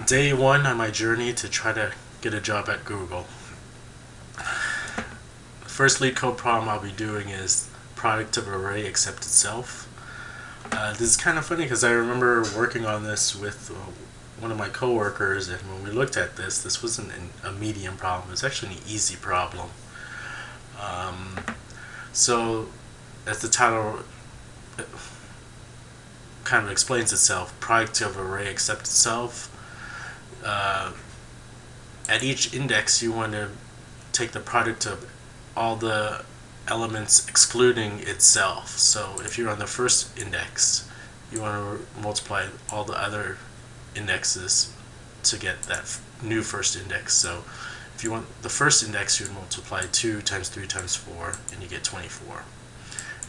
Day one on my journey to try to get a job at Google. The first lead code problem I'll be doing is product of array except itself. This is kind of funny because I remember working on this with one of my coworkers, and when we looked at this, this wasn't a medium problem. It was actually an easy problem. So, as the title kind of explains itself, product of array except itself. At each index, you want to take the product of all the elements excluding itself. So if you're on the first index, you want to multiply all the other indexes to get that new first index. So if you want the first index, you would multiply 2 times 3 times 4, and you get 24.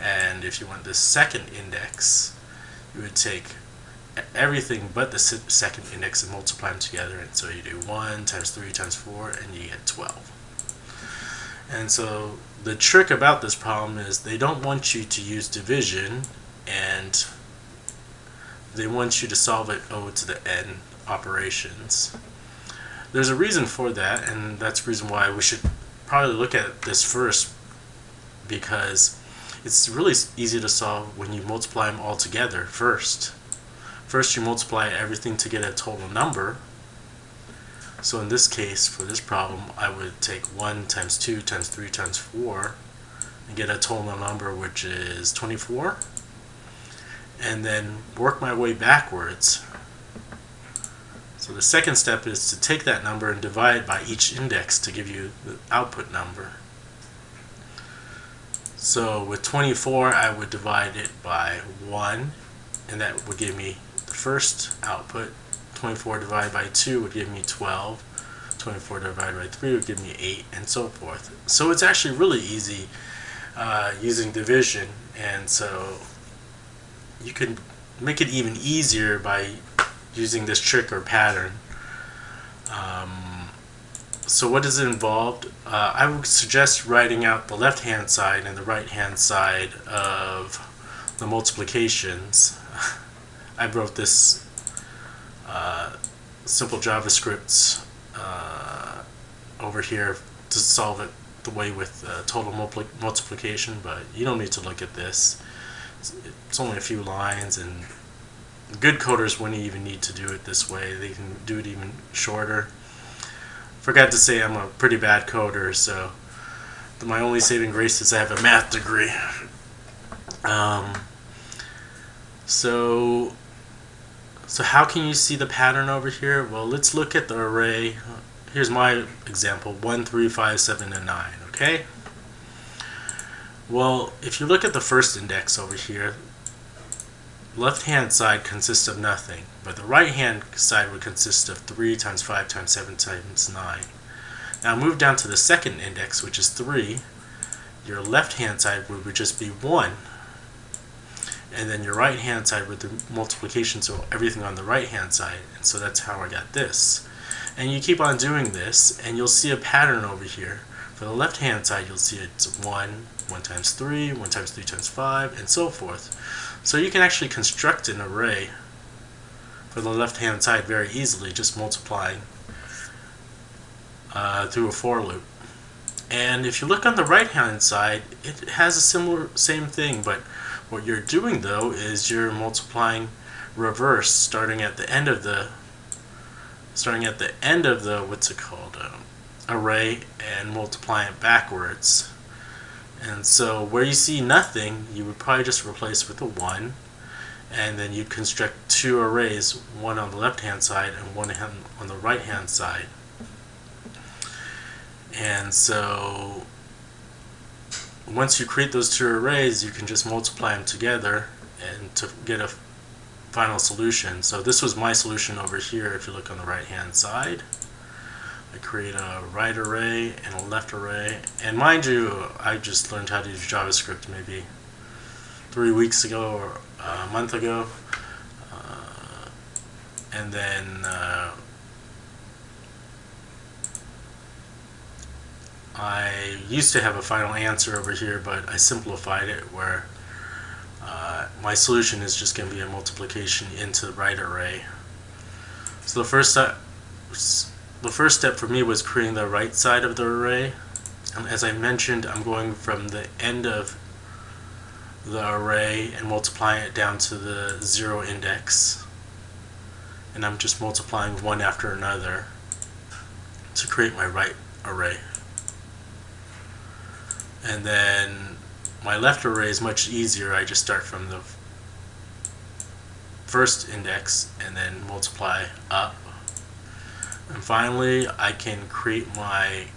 And if you want the second index, you would take everything but the second index and multiply them together, and so you do 1 times 3 times 4, and you get 12. And so the trick about this problem is they don't want you to use division, and they want you to solve it O to the n operations. There's a reason for that, and that's the reason why we should probably look at this first, because it's really easy to solve when you multiply them all together first. First you multiply everything to get a total number. So in this case, for this problem, I would take 1 times 2 times 3 times 4 and get a total number which is 24, and then work my way backwards. So the second step is to take that number and divide by each index to give you the output number. So with 24, I would divide it by 1, and that would give me the first output. 24 divided by 2 would give me 12. 24 divided by 3 would give me 8, and so forth. So it's actually really easy using division, and so you can make it even easier by using this trick or pattern. So what is involved? I would suggest writing out the left hand side and the right hand side of the multiplications. I wrote this simple JavaScript over here to solve it the way with total multiplication, but you don't need to look at this. It's only a few lines, and good coders wouldn't even need to do it this way. They can do it even shorter. Forgot to say I'm a pretty bad coder, so my only saving grace is I have a math degree. So how can you see the pattern over here? Well, let's look at the array. Here's my example: 1, 3, 5, 7, and 9. Okay. Well, if you look at the first index over here, left hand side consists of nothing, but the right hand side would consist of 3 times 5 times 7 times 9. Now move down to the second index, which is 3. Your left hand side would just be 1, and then your right hand side with the multiplication, so everything on the right hand side, and so that's how I got this. And you keep on doing this, and you'll see a pattern over here. For the left hand side, you'll see it's 1, 1 times 3, 1 times 3 times 5, and so forth. So you can actually construct an array for the left hand side very easily, just multiplying through a for loop. And if you look on the right hand side, it has a same thing, but what you're doing though is you're multiplying reverse, starting at the end of the what's it called, array, and multiplying it backwards. And so where you see nothing, you would probably just replace with a 1, and then you'd construct two arrays, one on the left hand side and one on the right hand side. And so once you create those two arrays, you can just multiply them together and to get a final solution. So this was my solution over here. If you look on the right hand side, I create a right array and a left array. And mind you, I just learned how to use JavaScript maybe 3 weeks ago or a month ago. And then I used to have a final answer over here, but I simplified it where my solution is just going to be a multiplication into the right array. So the first step for me was creating the right side of the array. And as I mentioned, I'm going from the end of the array and multiplying it down to the 0 index. And I'm just multiplying one after another to create my right array. And then my left array is much easier. I just start from the first index and then multiply up. And finally, I can create my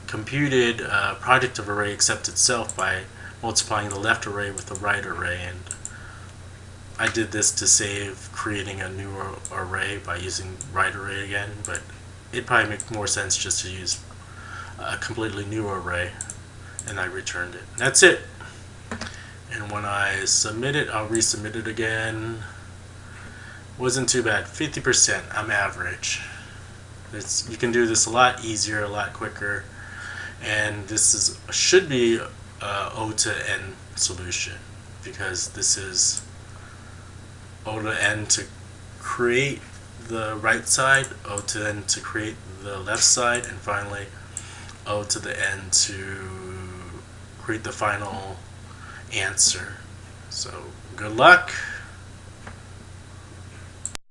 computed product of array except itself by multiplying the left array with the right array. And I did this to save creating a new array by using right array again, but it'd probably make more sense just to use a completely new array, and I returned it. And that's it. And when I submit it, I'll resubmit it again. Wasn't too bad. 50%. I'm average. You can do this a lot easier, a lot quicker, and this should be O to N solution, because this is O to N to create the right side, O to N to create the left side, and finally O to the N to create the final answer. So good luck.